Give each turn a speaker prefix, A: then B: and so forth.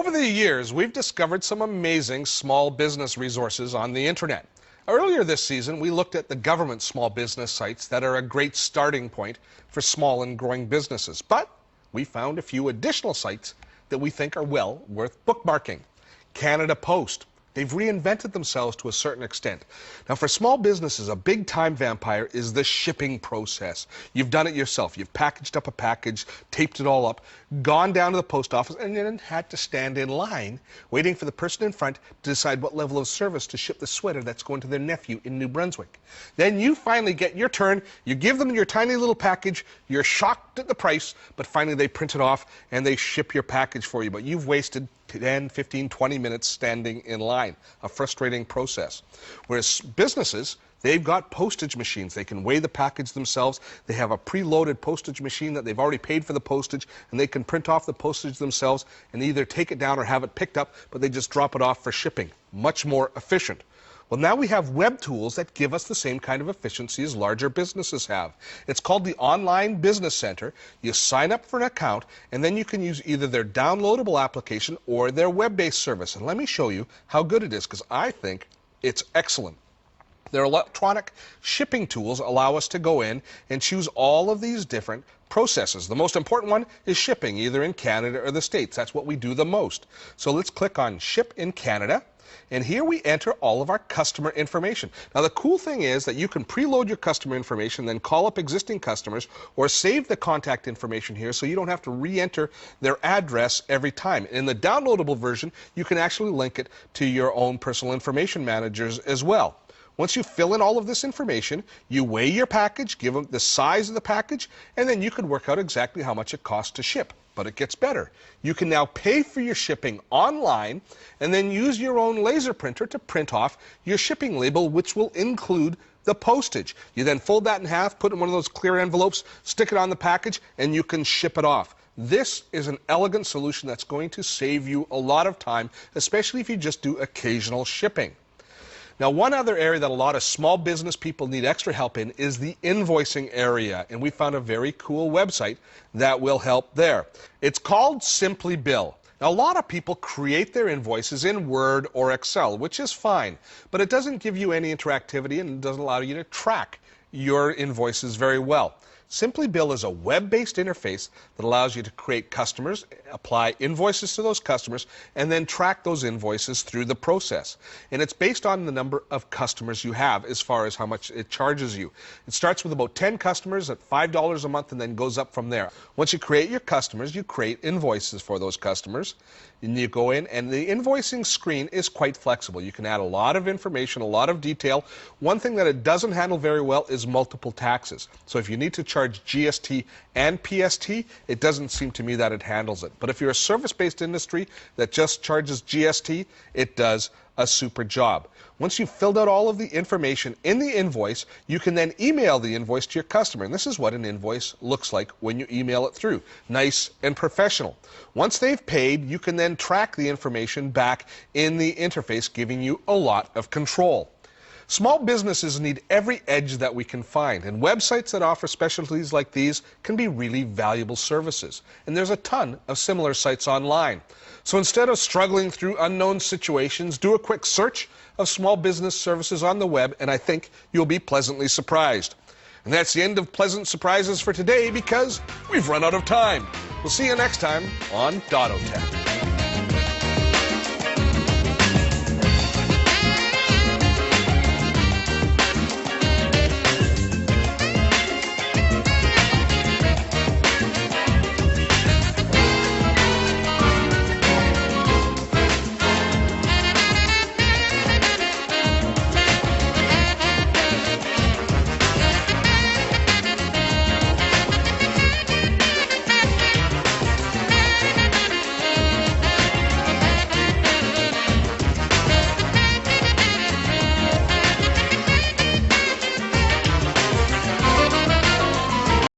A: Over the years, we've discovered some amazing small business resources on the internet. Earlier this season, we looked at the government small business sites that are a great starting point for small and growing businesses. But we found a few additional sites that we think are well worth bookmarking. Canada Post. They've reinvented themselves to a certain extent. Now, for small businesses, a big time vampire is the shipping process. You've done it yourself. You've packaged up a package, taped it all up, gone down to the post office, and then had to stand in line waiting for the person in front to decide what level of service to ship the sweater that's going to their nephew in New Brunswick. Then you finally get your turn. You give them your tiny little package. You're shocked at the price, but finally they print it off and they ship your package for you. But you've wasted 10, 15, 20 minutes standing in line. A frustrating process. Whereas businesses, they've got postage machines. They can weigh the package themselves. They have a preloaded postage machine that they've already paid for the postage, and they can print off the postage themselves and either take it down or have it picked up, but they just drop it off for shipping. Much more efficient. Well, now we have web tools that give us the same kind of efficiency as larger businesses have. It's called the Online Business Center. You sign up for an account, and then you can use either their downloadable application or their web-based service. And let me show you how good it is, because I think it's excellent. Their electronic shipping tools allow us to go in and choose all of these different processes. The most important one is shipping, either in Canada or the States. That's what we do the most. So let's click on Ship in Canada. And here we enter all of our customer information. Now, the cool thing is that you can preload your customer information, then call up existing customers, or save the contact information here so you don't have to re-enter their address every time. In the downloadable version, you can actually link it to your own personal information managers as well. Once you fill in all of this information, you weigh your package, give them the size of the package, and then you can work out exactly how much it costs to ship. But it gets better. You can now pay for your shipping online and then use your own laser printer to print off your shipping label, which will include the postage. You then fold that in half, put it in one of those clear envelopes, stick it on the package, and you can ship it off. This is an elegant solution that's going to save you a lot of time, especially if you just do occasional shipping. Now, one other area that a lot of small business people need extra help in is the invoicing area, and we found a very cool website that will help there. It's called Simply Bill. Now, a lot of people create their invoices in Word or Excel, which is fine, but it doesn't give you any interactivity and it doesn't allow you to track your invoices very well. Simply Bill is a web-based interface that allows you to create customers, apply invoices to those customers, and then track those invoices through the process. And it's based on the number of customers you have as far as how much it charges you. It starts with about 10 customers at $5 a month and then goes up from there. Once you create your customers, you create invoices for those customers. And you go in, and the invoicing screen is quite flexible. You can add a lot of information, a lot of detail. One thing that it doesn't handle very well is multiple taxes. So if you need to charge GST and PST, it doesn't seem to me that it handles it. But if you're a service-based industry that just charges GST, it does a super job. Once you've filled out all of the information in the invoice, you can then email the invoice to your customer. And this is what an invoice looks like when you email it through. Nice and professional. Once they've paid, you can then track the information back in the interface, giving you a lot of control. Small businesses need every edge that we can find, and websites that offer specialties like these can be really valuable services. And there's a ton of similar sites online. So instead of struggling through unknown situations, do a quick search of small business services on the web, and I think you'll be pleasantly surprised. And that's the end of Pleasant Surprises for today, because we've run out of time. We'll see you next time on Dotto Tech.